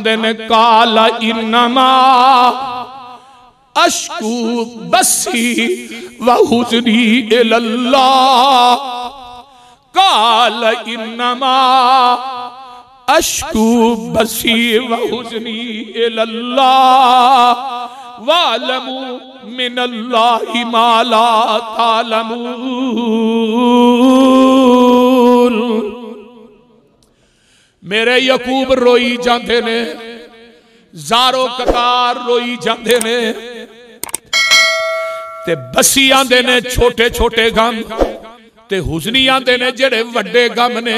आंदे ने काला इन्नमा अश्कू बसी व हुज़नी इलल्लाह, काला इन्नमा अश्कू बसी व हुज़नी इलल्लाह वालमू मिनल्लाहि मा ला तालमून। मेरे यकूब रोई जाते ने, ज़ारो कतार रोई जाते ने, ते बसी आंदे ने छोटे छोटे गम, ते हुज़नी आंदे ने जेड़े वड्डे गम ने।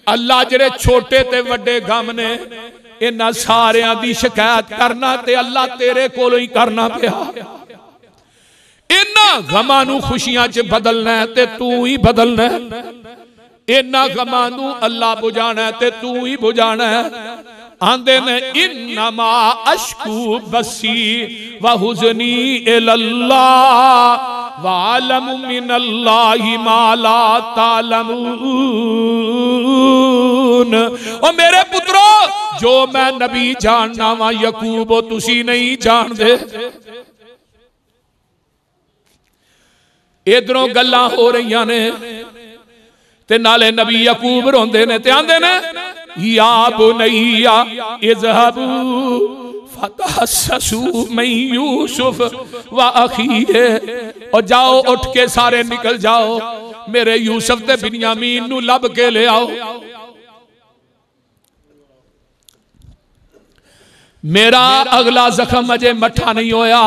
अल्लाह जेड़े छोटे ते वड्डे गम ने इन्हां सारियां दी शिकायत करना ते अल्लाह तेरे कोलों ही करना पिया। इन्हां गमां नूं खुशियां च बदलना है ते तू ही बदलना है। इन्हां गमां नूं अल्लाह बुझाना है ते तू ही बुझाना है। आंदे ने इन्नमा अश्कू बसी व हुज़नी इलल्लाह वालमु मिनल्लाहि मा ला तालमून। ओ मेरे पुत्रो, जो मैं नबी जानना वा यकूब तुसी नहीं जानदे। इधरों गल्लां हो रही ने ते नाले नबी यकूब रोंदे ने ते आंदे ने या बुनैया इज़हबू फतहस्ससू मिन यूसुफ व अखीहे। और जाओ उठ के सारे निकल जाओ, मेरे यूसुफ ते बिन्यामीन नू लब के ले आओ। मेरा अगला जख्म अजे मठा नहीं होया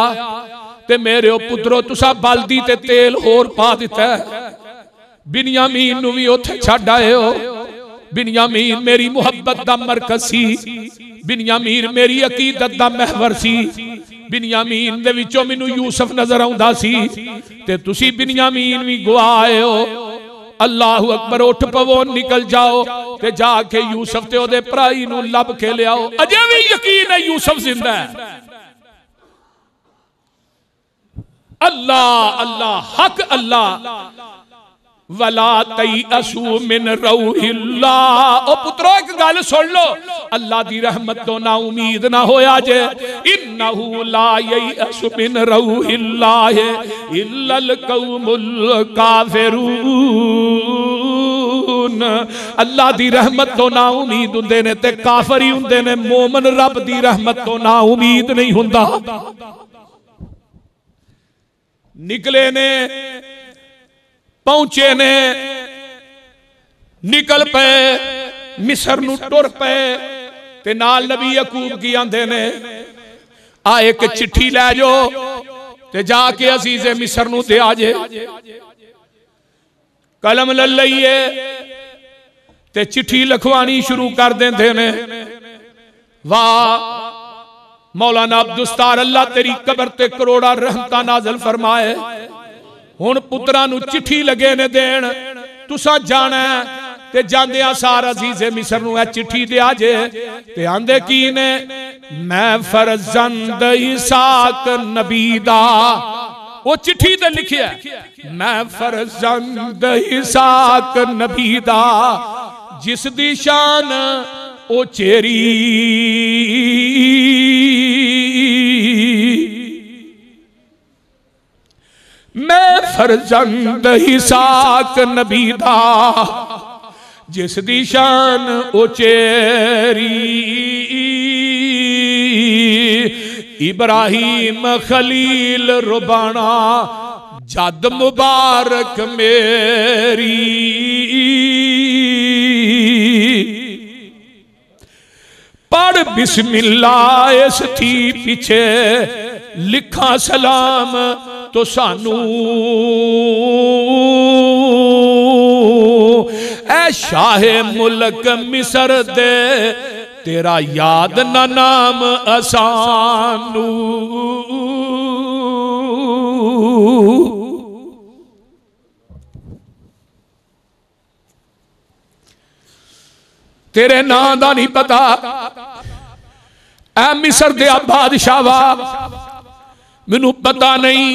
ते मेरे पुत्रो तुसा बल्दी ते तेल होर पा दिता है। बिन्यामीन नू भी उत्थे छड्ड आए हो। बिन्यामीन मेरी मुहब्बत दा मरकज सी, बिन्यामीन मेरी अकीदत दा महवर सी। बिन्यामीन दे विचों मैनू यूसुफ नजर आउंदा सी ते तुसी बिन्यामीन भी गवा आए हो। अल्लाहु अकबर, उठ पवो, निकल जाओ ते जाके यूसुफ ते ओदे भराई नू लब के ले आओ। अजे भी यकीन है यूसुफ जिंदा है। अल्लाह अल्लाह हक अल्लाह वला तयअसू मिन रौहिल्लाह। ओ पुत्रो एक गल सुन लो, अल्लाह दी रहमत तो ना उम्मीद ना होया जे। इन्नहु ला ययअसु मिन रौहिल्लाह इल्लल कौमुल काफिरून। अल्लाह दी रहमत तो ना उम्मीद हुंदे ने ते काफिर ही हुंदे ने। मोमन रब दी रहमत तो ना उम्मीद नहीं हुंदा। निकले ने, पहुंचे ने, निकल पे, मिस्र नू टुर पे ते नाल नबी यकूब की आंदे ने आ एक चिट्ठी लै जाओ ते जाके अजीज़े मिस्र नू दे आजे। कलम ले लईए ते चिट्ठी लिखवानी शुरू कर देंदे ने। वाह मौलाना अब्दुस्तार, अल्लाह तेरी कबर ते करोड़ा रहमतां नाज़िल फरमाए। हुण पुत्रा नू चिट्ठी लगे ने देन, तुसा जाना ते जांदिया सार अजीज़े मिस्र नू चिट्ठी दे आजे ते आंदे की ने, मैं फरजंद इसहाक नबी दा। वो चिट्ठी ते लिखिया मैं फरजंद इसहाक नबी दा, जिस दी शान ओ चेरी। मैं फरजंद इसहाक नबी दा, जिस दी शान उचेरी। इब्राहिम खलील रुबाना जद मुबारक मेरी। पढ़ बिस्मिल्लाह इस थी पीछे लिखा सलाम तो सानू। ऐ शाहे मुल्क मिस्र दे तेरा याद ना नाम असानू। तेरे नां दा नहीं पता ऐ मिस्र दे बादशाह वा, मैनू पता नहीं,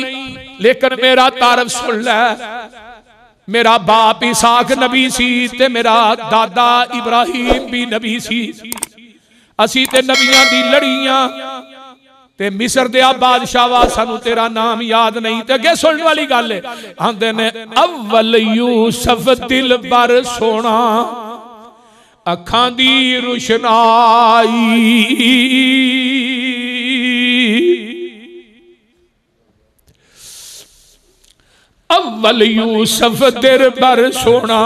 लेकिन मेरा तारफ सुन लै। मेरा बाप इसहाक नबी सी ते मेरा दादा इब्राहिम भी नबी सी। असी ते नबियां दी लड़ियां ते मिस्र दे बादशाह वा सानू तेरा नाम याद नहीं। ते अगे सुनने वाली गल है, आंदे ने अव्वल यूसुफ दिल बर सोना अखां दी रुशनाई, अव्वल यूसुफ दिल बर सोना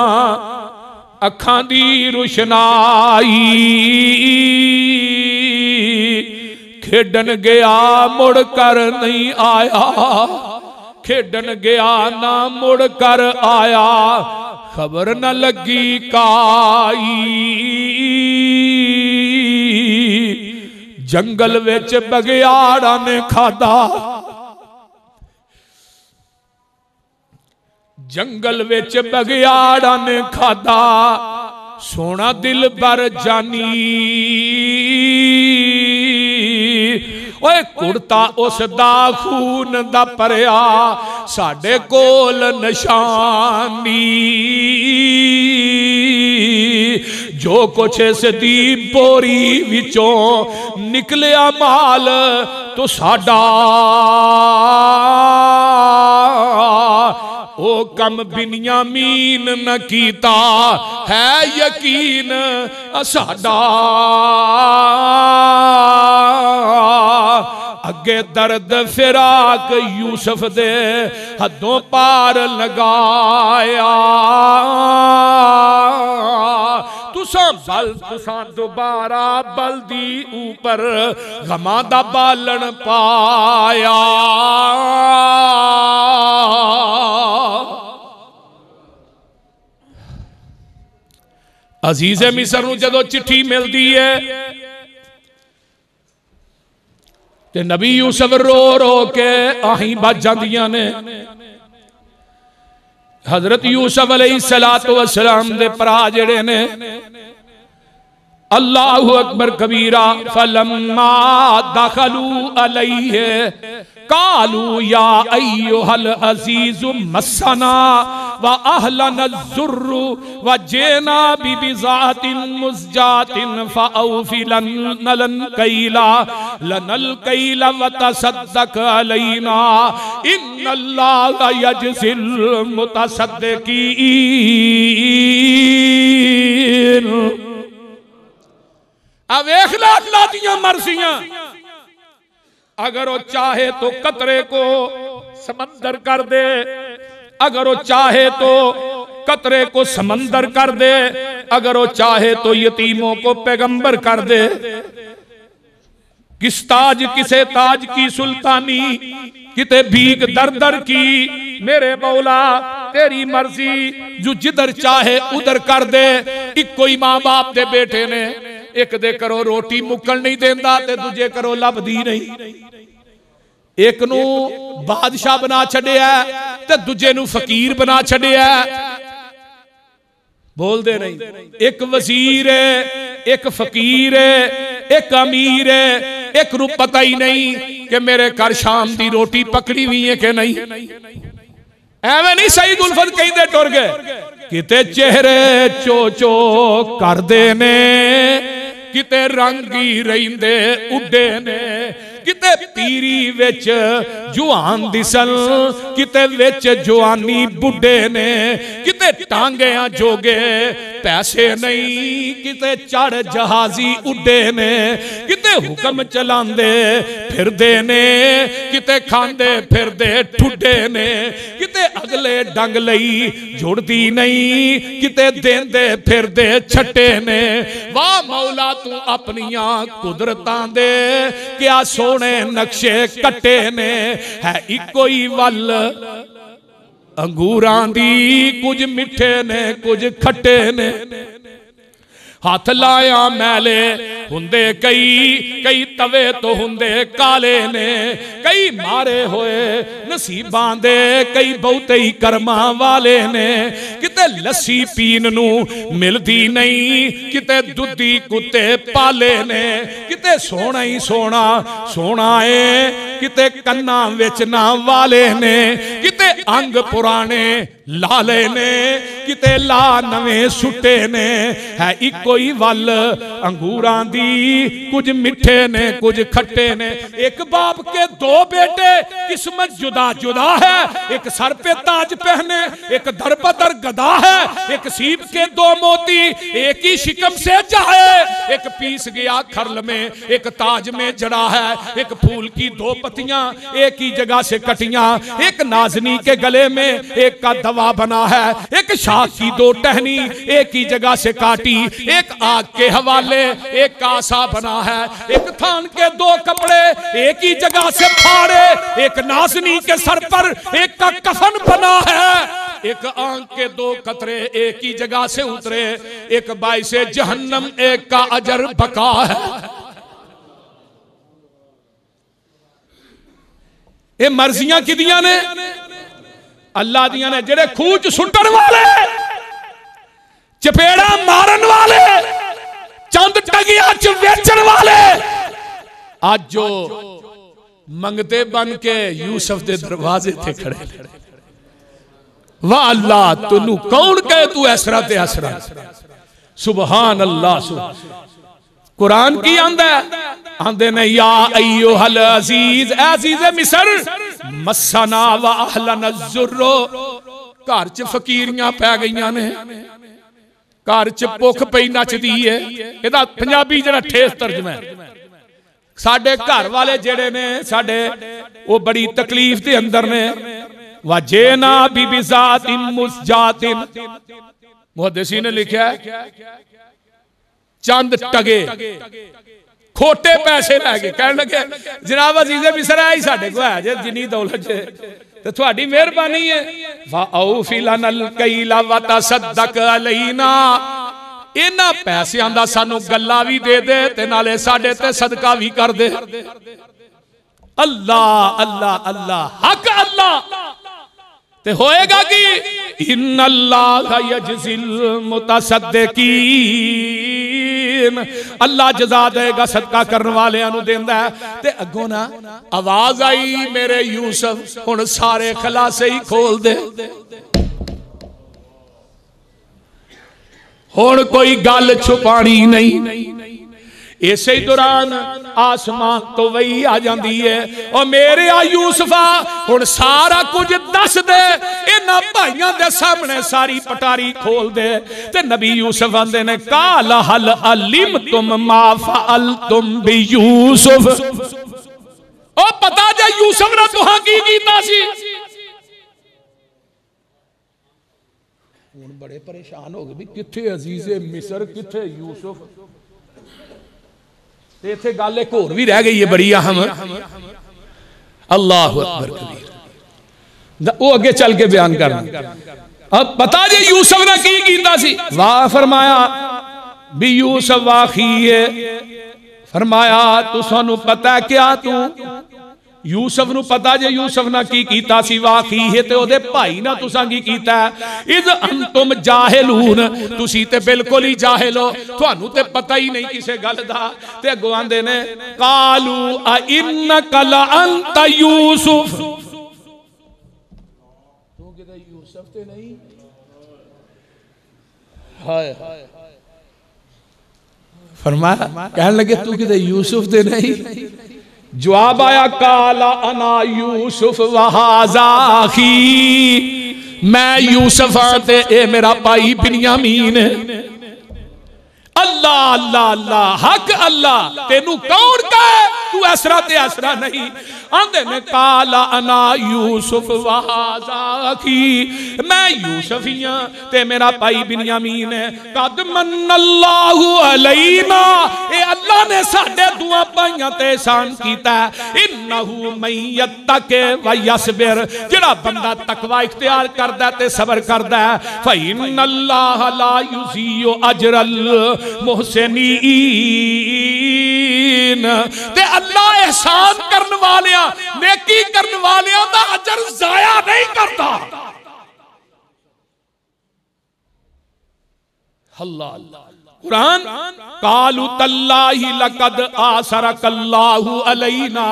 अखां दी रुशनाई, खेडन गया मुड़ कर नहीं आया, खेडन गया ना मुड़ कर आया, खबर न लगी काई, जंगल विच बगियाड़ा ने खादा, जंगल विच बगियाड़ा ने खादा, सोना दिल बर जानी, ओए कुड़ता उस दा खून दा परया, साडे कोल निशानी, जो कुछ इस दी बोरी विचों निकलिया माल तो साडा, ओ कम बिन्यामीन न कीता है यकीन साडा, अगे दर्द फिराक यूसुफ दे हदों पार लगाया, तुसा बल तुसा दोबारा बल दी ऊपर गमा दा बालन पाया, अजीज़े मिस्र नूं जदों चिट्ठी मिलती है ते नबी यूसुफ रो रो के आहीं बज जांदियां ने। हजरत यूसुफ अलैहिस्सलातु वस्सलाम दे भरा जेड़े ने, अल्लाहु अकबर कबीरा, फलम्मा दखलू अलैहि कालू या अय्युहल अजीज़ु मस्सना व अहलना ज़ुर्रु व जेना बिबिज़ातिन मुज़जातिन फ़अौफ़ि लनल कैला व तसद्दक़ अलैना इन्नल्लाहा यजज़िल मुतसद्दिक़ीन। अब वेखला अल्लाह दियां मर्ज़ियां, अगर वो चाहे तो कतरे को समंदर कर दे, अगर वो चाहे तो कतरे को समंदर कर दे, अगर वो चाहे तो यतीमों को पैगंबर कर दे, किस ताज किसे ताज की सुल्तानी, किते भीख दर दर की, मेरे मौला तेरी मर्जी, जो जिधर चाहे उधर कर दे। एक कोई मां बाप दे बेटे ने, एक दे करो रोटी मुक्कल नहीं देंदा ते दूजे करो लभदी नहीं, एक नू बादशाह बना छड़िया ते दूजे नू फकीर बना छड़िया, बोल दे नहीं। एक वजीर है, एक फकीर है, एक अमीर है, एक नू पता ही नहीं कि मेरे घर शाम दी रोटी पकड़ी हुई है कि नहीं। एवं नहीं सही गुलफत कहते टुर गए, किते चेहरे चो चो कर देने, किते रंगी रहिंदे उड्डे ने, किते पीरी विच जुआन दिसल, किते विच जुआनी बुढ़े ने, किते टांगियां जोगे पैसे नहीं, किते चढ़ जहाजी उड्डे ने, किते हुक्म चलांदे फिरदे ने, किते खांदे फिरदे ठुड्डे ने, किते अगले डंग लई जुड़दी नहीं, किते देंदे फिरदे छट्टे ने। वाह मौला तू अपनियां कुदरतां दे क्या सोने नक्शे कट्टे ने, है इको ही वल अंगूरां दी, कुछ मिठे ने कुछ खट्टे ने। हाथ लाया मैले हुंदे कई, कई तवे तो हुंदे काले ने, कई मारे होए नसीबां दे, कई बहुते ही कर्मां वाले ने। किते लस्सी पीन नू मिलदी नहीं, किते दुधी कुत्ते पाले ने। किते सोना ही सोना सोना है, किते कन्ना विच ना वाले ने। किते अंग पुराने लाले ने, किते ला नवे सुटे ने। है इको ही वल अंगूरां दी, कुछ मिठे ने कुछ खट्टे ने। एक बाप के दो बेटे, किस्मत जुदा जुदा है। एक सर पे ताज पहने, एक दर पदर गदा है। एक सीप के दो मोती एक ही शिकम से जाए। एक पीस गया खरल में, एक ताज में जड़ा है। एक फूल की दो पत्तियां एक ही जगह से कटियां। एक नाजनी के गले में एक का दवा बना है। एक शाख की दो टहनी एक ही जगह से काटी। एक आग के हवाले एक का आसा बना है। एक थान के दो कपड़े एक ही जगह से फाड़े। एक नाजनी के सर पर एक का कफन बना है। एक आंख के दो कतरे एक ही जगह से उतरे। एक बाइसे जहन्नम एक का अजर बका है। ये मर्जियां किदियां ने? अल्लाह दियां ने। जेड़े खूच सुटन वाले, चपेड़ा मारन वाले, चंद टगिया च वेचन वाले, आज जो मंगते बन के यूसुफ के दरवाजे थे खड़े। वाह अल्लाह, तू कौन कहे तू ऐसरा ते ऐसरा। सुबहान अल्लाह। कुरान की आंदा आंदे ने, या अय्युहल अजीज, अजीज मिस्र मस्सना व अहलना ज़ुर्रो। घर च फकीरियां पै गईयां ने, घर च भुख पई नचदी है। इहदा पंजाबी जरा ठेस तर्जमा है। साडे घर वाले जेड़े ने साडे वो बड़ी तकलीफ दे अंदर ने। वजेना बिबिज़ातिन मुस्जातिन, मुहद्दिसी ने लिखा चंद टगे खोटे पैसे लैके कहने लगे जनाब अजीज़े मिस्र आई साडे को है जे जिन्नी दौलत जे ते तुहाडी मेहरबानी है। फ़अौफ़ि लनल कैला व तसद्दक़ अलैना, इन्हां पैसियां दा सानू गल्ला भी दे दे ते नाले साडे ते सदका भी कर दे। अल्लाह अल्लाह अल्लाह हक अल्लाह। ते होएगा कि इन्नल्लाह यजज़िल मुतसद्दिकीन, अल्लाह जज़ा देगा सदका करने वाले नु देंदा है। ते अगों ना आवाज आई, मेरे यूसुफ हुण सारे खलासे ही खोल दे। हुण कोई गल छुपानी नहीं। इसे दौरान आसमान तो वही आ जाती है, और मेरे आ यूसुफा हुण सारा कुछ दस दे। इन्हां भाइयों दे सामने सारी पटारी खोल दे। ते नबी यूसुफ आंदे ने, काला हल अलिम तुम मा फअलतुम बि यूसुफ। ओ पता जे यूसुफ ने तुहां की कीता सी? हुण बड़े परेशान हो गए भी किथे अजीज़े मिस्र, किथे यूसुफ। इत्थे गल एक होर भी रह गई है बड़ी अहम। अल्लाह अकबर कबीर, वो अगे चल के बयान करना। अब पता जे यूसुफ ने की कीता सी? वाह फरमाया भी यूसुफ वाखी है। फरमाया तू सानू पता क्या, तू यूसुफ नु पता जे यूसुफ ना की कीता सी? वाखी है ते ओदे भाई ना तुसां की कीता? इज अंतुम जाहिलून, तुसी ते बिल्कुल ही जाहिल हो, तुहानू ते पता ही नहीं किसे गल दा। ते अगों आंदे ने, कालू आ इन्नका ला अंत यूसुफ, तू किते यूसुफ ते नहीं? हाय फरमाया, कहने लगे तू किते यूसुफ ते नहीं? जवाब आया, काला अना यूसुफ वहाज़ा अखी, मैं यूसुफ हाँ ते ए मेरा भाई बिन्यामीन। अल्लाह अल्लाह अल्लाह हक अल्लाह, तेनू कौन कहे तू ऐसरा ते ऐसरा नहीं? आंदे ने, काला अना यूसुफ वहाज़ा अखी, मैं यूसुफ ही हां ते मेरा भाई बिन्यामीन है। कद मन्नल्लाहु अलैना, ए अल्लाह ने साडे दुआ भाइयां ते एहसान कीता। इन्नहु मन यत्तक़ि व यस्बिर, जेड़ा बंदा तकवा इख्तियार करदा ते सबर करदा है, फ इन्नल्लाह ला युज़ीउ अजरल मुहसिनीन, मुहसिनीन ते अल्लाह एहसान करने वालियां नेकी करने वालियां दा अजर जाया नहीं करता। अल्लाह कुरान कालू तल्लाहि लकद आसरकल्लाहु अलैना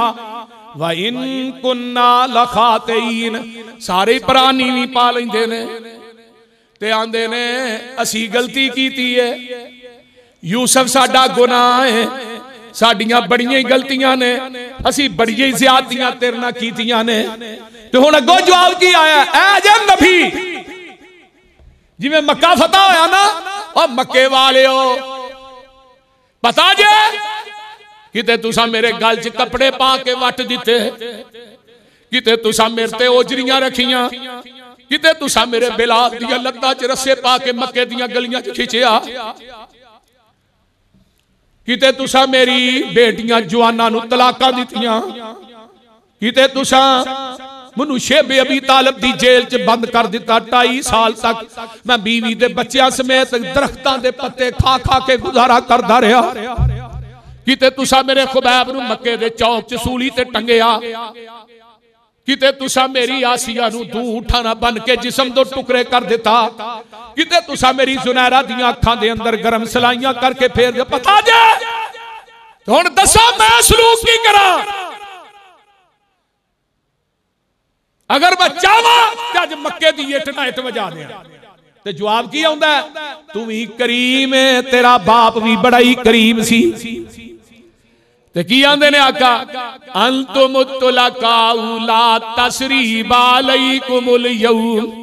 व इन कुन्ना लखातीन। सारे प्राणी भी पा लेंदे ने ते आंदे ने असी गलती कीती है, यूसुफ साडा गुनाह है, साडियां बड़ियां गलतियां ने, असी बड़ियां ज्यादतियां तेरे नाल कीतियां ने। ते हुण अगों जवाब की आया, ऐ जे नबी जिवें मक्का फतह होया ना, और मक्के वालिओ पता जे किते तुसा मेरे गल च कपड़े पा के वट दिते, किते तुसा मेरे ते ओजरियां रखियां, किते तुसा मेरे बिलाल दियां लत्तां च रस्से पा के मक्के दियां गलियां च खिंचिया, किते तुसा मेरी बेटियां जवानां नूं तलाकां दित्तियां, किते तुसा मनुष्य अबी तालिब दी जेल च बंद कर दिता। 2.5 साल तक मैं बीवी दे बच्चियां समेत दरख्तां दे पत्ते खा खा के गुजारा करदा रहा। किते तुसा मेरे खुबैब नूं मक्के दे चौक च सूली ते टंगिया, किते तुसा मेरी आसिया नूं दूं उठाना बन के जिस्म दो टुकड़े कर दिता, किते तुसा मेरी जुनैरा दियां अखां दे अंदर गरम सलाइयां करके फेर पता जे हुण दसो मैं सलूक की करा। अगर मैं चाहवा तो अज मक्के दी इट ना इट वजा दिया। ते जवाब की आउंदा है, तू भी करीम है, तेरा बाप भी बड़ा ही करीम सी। ते की आंदे ने आका, अंतुम तुलकाउ ला तसरीबा अलैकुमुल यौम।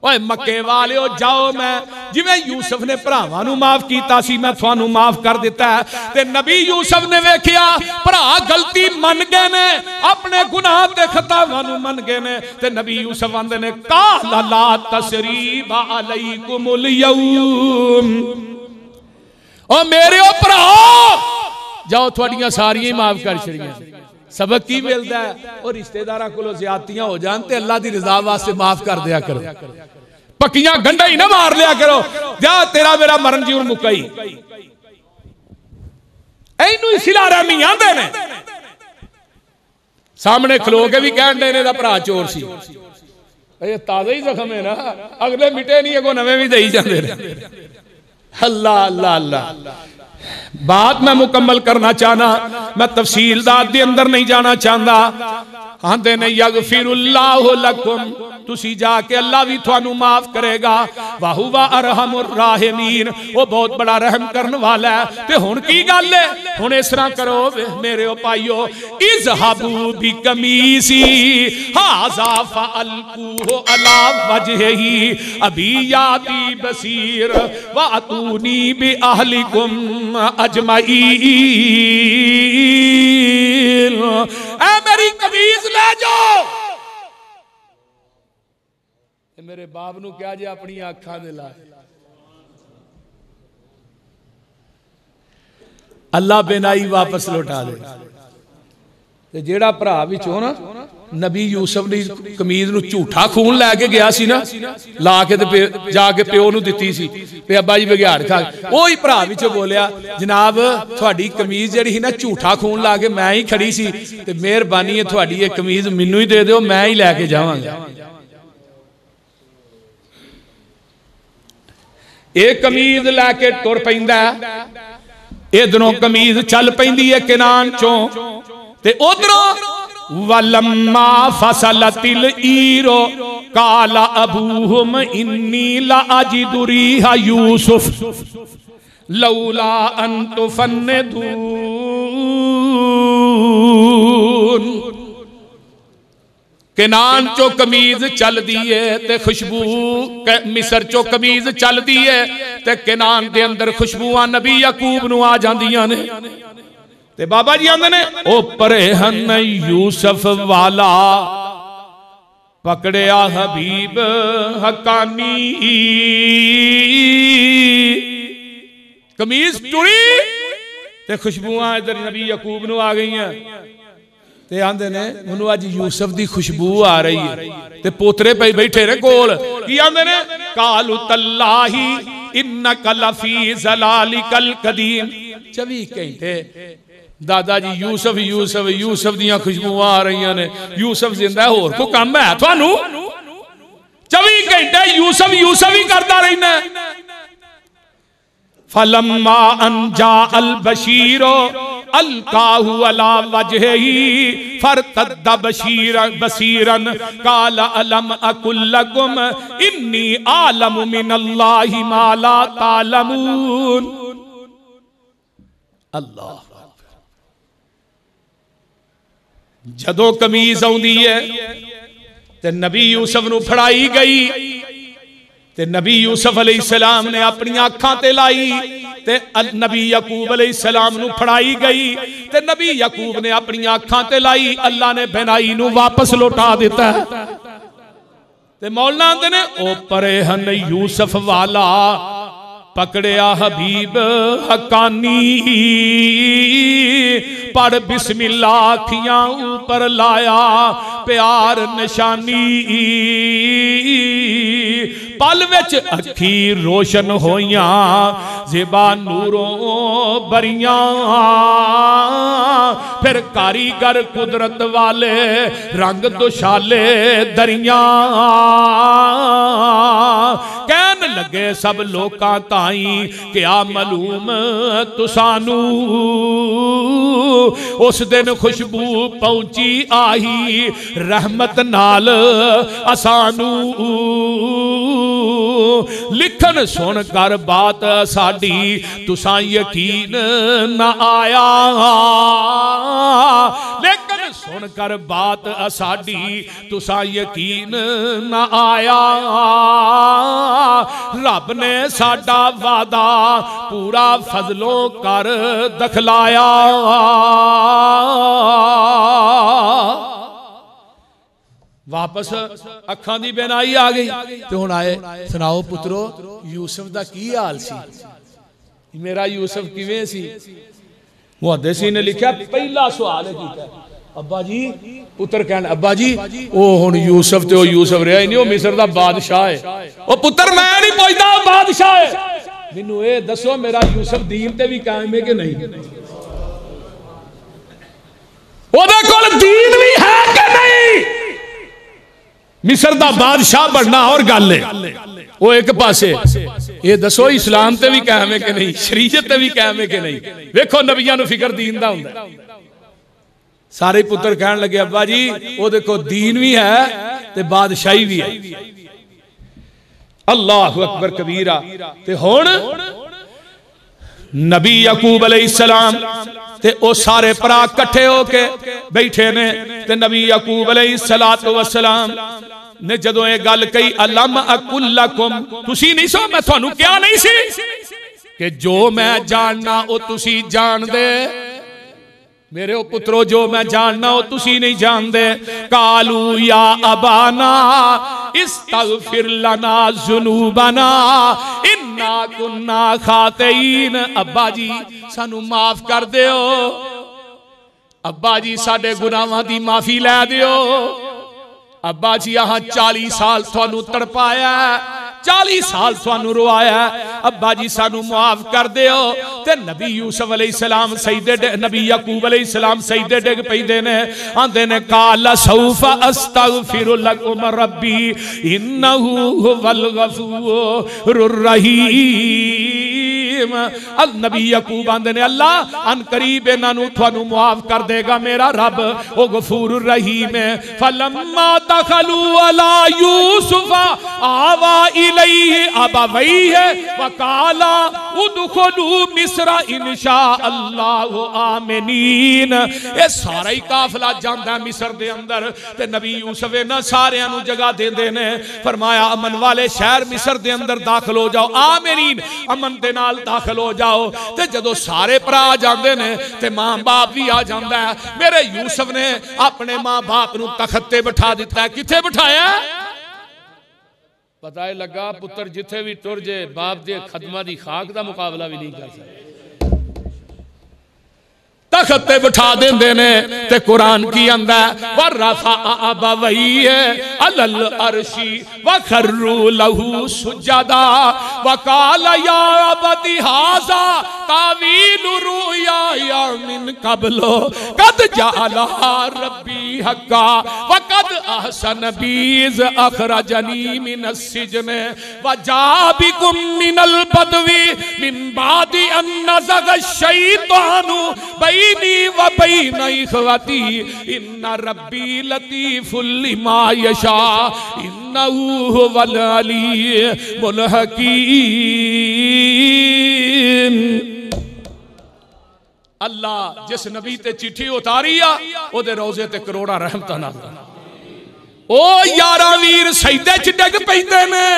ओए मक्के वालिओ जाओ, मैं जिवें यूसुफ ने भरावां नूं माफ कीता सी मैं तुहानूं माफ कर दिता है। ते नबी यूसुफ ने वेखिया भरा गलती मन गए ने, अपने गुनाह ते खतावां नूं मन गए ने, ते नबी यूसुफ आंदे ने काला ला तसरीबा अलैकुमुल यौम। ओ मेरे ओ भराओ जाओ, थोड़ियां सारियां ही माफ कर छड़ियां। सबक की मिलता है, और रिश्तेदारां कोलों ज़्यादतियां हो जान ते अल्लाह दी रज़ा वास्ते माफ कर दिया करो, पक्कियां गंढा ही ना मार लिया करो, जा तेरा मेरा मरण जीवन मुकाई। इनू ही सिला रहमी आंदे ने, सामने खलो के भी कहण दे ने दा भरा चोर सी। ये ताज़ा ही जख्म है ना, अगले मिटे नहीं, अगों नवे भी दई जांदे ने। अल्लाह अल्लाह अल्लाह। बात मैं मुकम्मल करना चाहना, मैं तफसीलदार दे अंदर नहीं जाना चाहता। आंदे ने यगफिरुल्लाहु लकुम, तुसी जाके अल्लाह भी थानू माफ करेगा। वाहुवा अरहमुर राहिमीन, वो बहुत बड़ा रहम करने वाला है। ते हुण की गल है, हुण इस तरह करो मेरे ओ भाइयो, इज़हबू बि कमीसी हाज़ा फअल्कूहु अला वजहिही अबी याती बसीर वातूनी बि अहलिकुम अजमईन। ऐ मेरी कमीज ले जाओ। मेरे बाप नू क्या जे अपनी आंखां दे ला, अल्लाह बेनाई वापस लौटा दे। ते जेड़ा भरा विचों ना नबी यूसुफ ने कमीज नू झूठा खून लैके गया सी ना, ला के ते जाके प्यो नू दित्ती सी, ते अब्बा जी बघियाड़ खा, ओही भरा विचों बोलिया जनाब थोड़ी कमीज जिहड़ी सी ना झूठा खून ला के मैं ही खड़ी सी, ते मेहरबानी है थोड़ी ये कमीज मैनू ही दे दिओ, मैं ही लैके जावांगा। ये कमीज लैके तुर पैंदा, इधरों कमीज चल पैंदी है किनान चों, ते उधरों वलम्मा फसलतिल ईरो काला अबूहुम इन्नी ला अजिदु रिहा यूसुफ लौला अन तुफन्निदून। केनान चो कमीज चल दी है ते खुशबू, मिस्र चो कमीज चल दी है ते केनान दे अंदर खुशबुआं नबी याकूब नू आ जांदियां ने। ते बाबा जी आंदे ने ओ परे हन यूसुफ वाला पकड़िया हबीब हकानी। कमीज टुरी ते खुशबुआं इधर नबी याकूब नू आ गई हैं, ते आंदे ने मैनू अज यूसुफ दी खुशबू आ रही है, ते पोतरे पे बैठे ने कोल, की आंदे ने कालू तल्लाही इन्नका लफी ज़लालिकल कदीम। 24 घंटे दादा जी यूसुफ यूसुफ यूसुफ दियां खुशबू आ रही ने, यूसुफ जिंदा है, होर कोई काम है थानू? 24 घंटे यूसुफ यूसुफ ही करता रहना। फलम्मा अनजा अल बशीरो अलकाहु अला वजही फरतद्दा बसीरन काला अलम अकुल लकुम इन्नी आलमु मिनल्लाहि मा ला तालमून। अल्लाह, जदों कमीज आउंदी है ते नबी यूसुफ नूं फड़ाई गई ते नबी यूसुफ अलैहिस्सलाम ने अपनी आंखां ते लाई ते नबी यकूब अलैहिस्सलाम नूं फड़ाई गई ते नबी यकूब ने अपनी आंखां ते लाई। अल्लाह ने बेनाई नूं वापस लौटा दिता ते मौला आंदे ने ओ परे हन यूसुफ वाला पकड़िया हबीब हकानी पढ़ बिस्मिल्लाह अखियां ऊपर लाया प्यार निशानी पल विच अखी रोशन होइयां ज़ेबा नूरों बरियां फिर कारीगर कुदरत वाले रंग दुशाले दरियां कहन लगे सब लोकां ताई क्या मालूम तुसानू उस दिन खुशबू पहुंची आई रहमत नाल असानू लिखन सुन कर बात साडी तुसा यकीन न आया लेकिन सुन कर बात साडी तुसा यकीन न आया रब ने साडा वादा पूरा फजलों कर दखलाया। वापस अखां दी बेनाई आ गई ते हुण आए सुनाओ पुत्रो यूसुफ दा की हाल सी, मेरा यूसुफ किवें सी? मुहद्दिसी ने लिखा पहला सवाल कीता अब्बा जी पुत्र कहन अब्बा जी ओ हुण यूसुफ ते ओ यूसुफ रहा ही नहीं, ओ मिस्र दा बादशाह है। ओ पुत्र मैं नहीं पुछदा बादशाह है, मैनू ए दसो मेरा यूसुफ दीन ते भी कायम है कि नहीं? ओदे कोल दीन भी है कि नहीं? मिस्र दा बादशाह बनना और गल है वो एक पासे, ये दसो इस्लाम ते भी कायम है कि नहीं, शरीयत ते भी कायम है कि नहीं? वेखो नबियां नूं फिक्र दीन दा हुंदा। सारे पुत्र कहन लगे अब्बा जी वो देखो दीन भी है ते बादशाही भी है। अल्लाहु अकबर कबीरा। ते हुण नबी यकूब अलैहिस्सलाम ते ओ सारे भरा इकट्ठे होके बैठे ने ते नबी यकूब अलैहिस्सलातु वस्सलाम ने जदों ये गल कही अलम अकुल लकुम तुसी नहीं सो मैं थानू क्या नहीं सी कि जो मैं जानना ओ तुसी जान दे मेरे ओ पुत्रो जो मैं जानना ओ तुसी नहीं जानदे। कालू या अबाना इस्तगफिर लना जुनूबना इन्ना कुन्ना खातीन। अब्बा जी सानू माफ कर दियो, अब्बा जी साडे गुनाहां दी माफी लै दियो। अब्बा जी यहाँ 40 साल थानू तड़पाया, 40 साल थानू रोआया, अब्बा जी सानू माफ कर दियो। ते नबी यूसुफ अलैहिस्सलाम सजदे नबी यकूब अलैहिस्सलाम सजदे डिग पैंदे ने आंदे ने काला सौफा अस्तगफिरु लकुम रब्बी इन्नहु हुवल गफूरुर रहीम। अल नबी यकूब आंदे ने अल्लाह अन करीब इन्हां थानू माफ कर देगा मेरा रब ओ गफूरुर रहीम है। फलम्मा दखलू अला यूसुफ आवा इलैहि अबवैहि वकाला उदखुलू मिस्र इंशाअल्लाहु आमिनीन। ये सारा ही काफिला जांदा है मिस्र दे अंदर ते नबी यूसुफ इन्हां सारियां नू जगह देंदे ने फरमाया अमन वाले शहर मिस्र दे अंदर दाखिल हो जाओ, आमिनीन अमन दे नाल दाखिल हो जाओ। ते जदों सारे भरा आ जांदे ने ते मां बाप भी आ जांदा है। मेरे यूसुफ ने अपने मां बाप नू तख्त ते बिठा दिता है। किथे बिठाया? पता है लगा पुत्र जिथे भी तुर जे बाप दे खदमा दी खाक दा मुकाबला भी नहीं कर सकता। तखत ते बिठा देंदे ने ते कुरान की आंदा वरफा अबवई अलल अर्शी वखर्रू लहू सुजदा वकाल या अबदी हाजा तावील रुया मिन कबलो कद जाला रब्बी हक्का वकद अहसन बीज अखरजनी मिन सिजन वजाबिकुम मिनल बदवी मिन बादी अन नज़ग शैतानु बैनी व बैन इखवती इन्ना रब्बी लतीफुल लिमा यशा इन्नहु हुवल अलीमुल हकीम। अल्लाह जिस नबी ते चिट्ठी उतारी आ ओदे रोजे ते करोड़ा रहमतां नाज़िल। ओ यारा वीर सजदे च डिग पैंदे ने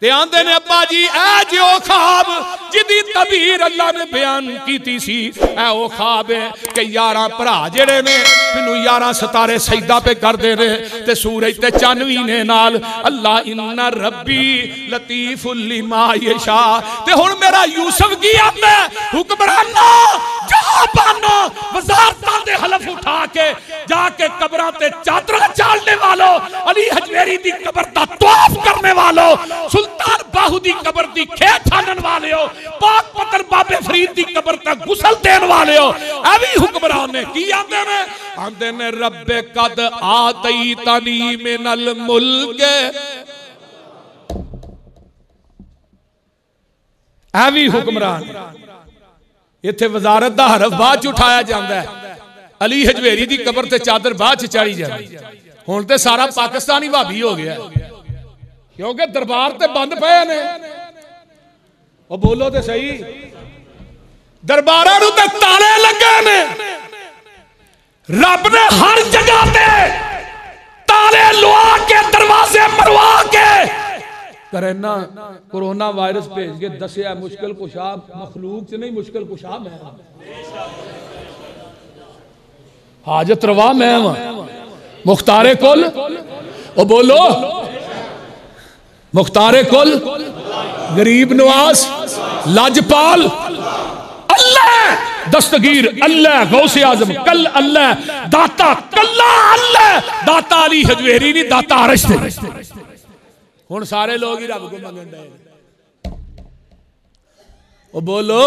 ते आंदे ने अब्बा जी ऐ जो ख्वाब जिदी तबीर अल्लाह ने बयान की सी ऐ ओ ख्वाब है कि 11 भरा जेड़े ने मैनू 11 सितारे सजदा पे करदे ने ते सूरज ते चन्न भी ने नाल अल्लाह इन्ना रब्बी लतीफुल लिमा यशा। ते हुण मेरा यूसुफ की आंदा हुक्मरानो जहाबानो वज़ारतां दे हलफ उठा के जाके कब्रां ते चादरां चालने वालों अली हजवेरी दी कब्र दा तवाफ करने वालों सुल्तान बाहू दी कब्र दी खेत छानन वाले हो पाक पत्थर बाबे फरीद दी कब्र तक गुसल देन वाले हो एवी हुक्मरान ने की आंदे ने रब्बे कद आतईतनी मिनल मुल्क एवी हुक्मरान। इत्थे वजारत दा हरफ बाद च उठाया जांदा है अली हजवेरी दी कब्र ते चादर बाद च चाड़ी जांदी। हुण ते सारा पाकिस्तान ही भाभी हो गया क्योंकि दरबार ते बंद पे ने। ओ बोलो ते सही दरबारां नूं ते ताले लगे ने रब ने हर जगह ते ताले लवा के दरवाजे मरवा के करे ना कोरोना वायरस भेज के दसिया मुश्किल कुशा मखलूक च नहीं मुश्किल कुशा मैं हाजत रवा मैं मुख्तारे कुल ओ बोलो मुख्तारे कुल गरीब नवाज लाजपाल अल्लाह दस्तगीर अल्लाह गौसे आजम कल अल्लाह दाता कल्ला अल्लाह दाता अली हजवेरी नहीं दाता अरश दे। हुण सारे लोग ही रब को मंगण दे। ओ बोलो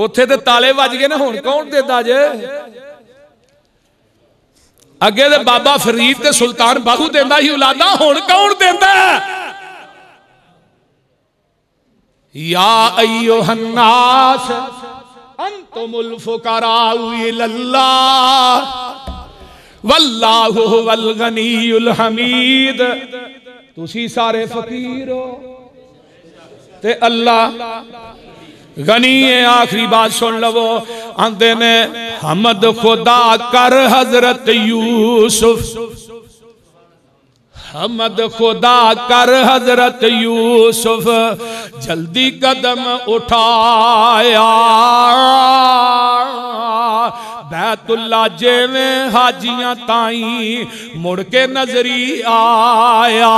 उथे ते ताले वज गए ना हुण कौन देदा जे अगे ते बाबा फरीद ते सुल्तान बाहू देंदा ही औलादा हुण कौन देंदा या अय्युहन्नास अंतुमुल फुकराउ इलल्लाह वल्लाहु हुवल गनीयुल हमीद। तुसी सारे फकीर हो ते अल्लाह गनी है। आखिरी बात सुन लवो आंदे ने हमद खुदा कर हजरत यूसुफ हमद खुदा कर हजरत यूसुफ जल्दी कदम उठाया बैतुल्ला जेवें हाजियां ताई मुड़ के नजरी आया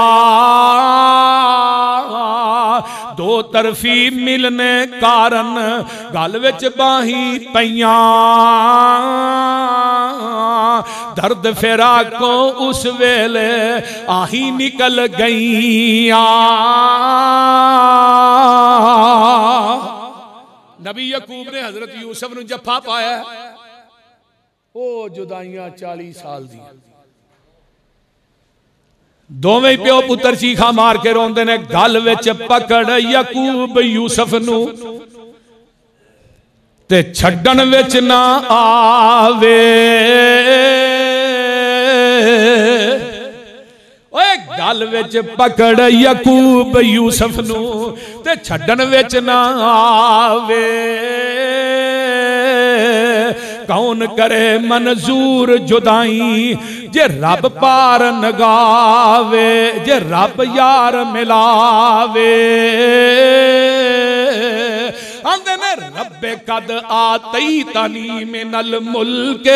दो तरफी मिलने कारण गल विच बाही पईयां दर्द फिरा को उस वेले आही निकल गईयां। नबी यकूब ने हजरत यूसुफ नूं जफा पाया ओ जुदाइयां 40 साल दी दोवें प्यो पुत्र चीखा मार के रोंदे ने गल विच पकड़ यकूब यूसुफ नूं ते छड्डण विच ना आवे ओए गल विच पकड़ यकूब यूसुफ नूं ते छड्डण विच ना आवे कौन करे मंजूर जुदाई जे रब पार नगावे जे रब यार मिलावे आंदे ने रब्बे कद आतई तनी मिनल मुल्क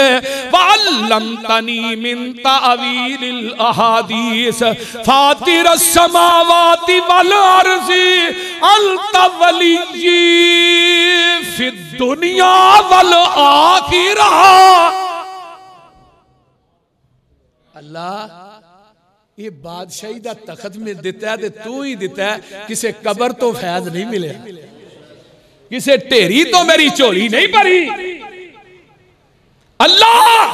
वअल्लमतनी मिन तावीलिल अहादीस फातिर समावाति वल अर्ज़ि अंत वलिय्यी फिद दुनिया वल अल्लाह ये बादशाही दा तखत में दिता है, तू ही दिता है, किसे कबर तो फैज नहीं मिले, किसे ढेरी तो मेरी झोली नहीं भरी। अल्लाह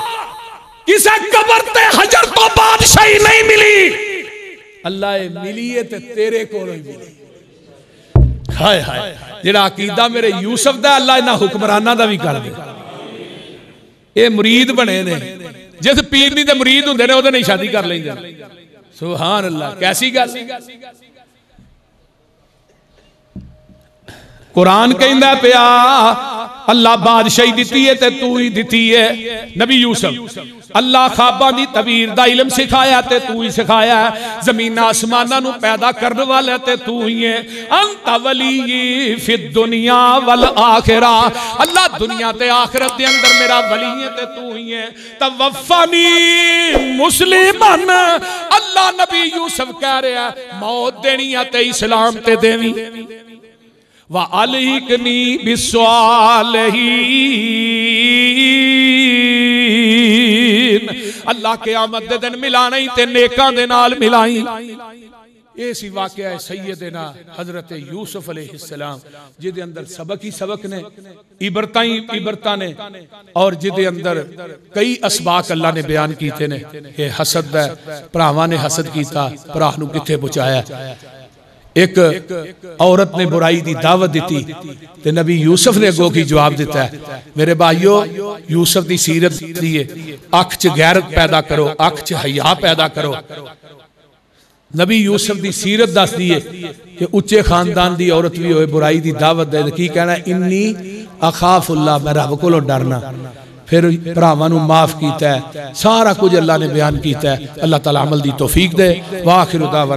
किसे कबर ते हजर तो बादशाही नहीं मिली, अल्लाह मिली है ते तेरे को ही मिली। हाय हाय, जेड़ा अकीदा मेरे यूसुफ दा अल्लाह इन्हां हुक्मराना दा भी कर दे। ये मुरीद बने ने, जिस पीर दी ते मुरीद हुंदे ने ओदे नाल शादी कर लैंदे। सुभान अल्लाह, कैसी गल। कुरान कहंदा पिया अल्लाह बादशाही दिती है ते तू ही दिती है। नबी यूसुफ अल्लाह ख्वाबां दी तबीर दा इल्म सिखाया ते तू ही सिखाया है। जमीन आसमानां नूं पैदा करने वाला ते तू ही है। अंत वली फि दुनिया वल आखिरा, अल्लाह दुनिया ते आखिरत दे अंदर मेरा वली है ते तू ही है। तवफ़नी मुस्लिमन, अल्लाह नबी यूसुफ कह रहा है मौत देनी है ते इस्लाम ते देवी। वा अलहिकनी बिस्वालिहीन, अल्लाह क़यामत दे दिन मिलाना ही ते नेकां दे नाल मिलाई। ये सी वाक़या है सैयदना हजरत यूसुफ अलैहिस्सलाम, जिदे अंदर सबक ही सबक ने, इबरतां ही इबरतां ने, और जिदे अंदर कई असबाक अल्लाह ने बयान कीते ने। ये हसद है, भरावां ने हसद कीता, भरा नूं किथे पहुंचाया। एक औरत ने बुराई की दावत दी ते नबी यूसुफ ने अगों की जवाब दिता है। मेरे भाइयों, यूसुफ की सीरत दी है, अख च गैरत पैदा करो, अख च हया पैदा करो। नबी यूसुफ की सीरत दस दी है कि उच्चे खानदान की औरत भी होए, बुराई की दावत दे, की कहना इन्नी अखाफुल्लाह, मैं रब कोलों डरना। फिर भरावां नूं माफ कीता है, सारा कुछ अल्लाह ने बयान किया है। अल्लाह ताला अमल दी तौफीक दे। वाखिर दावा।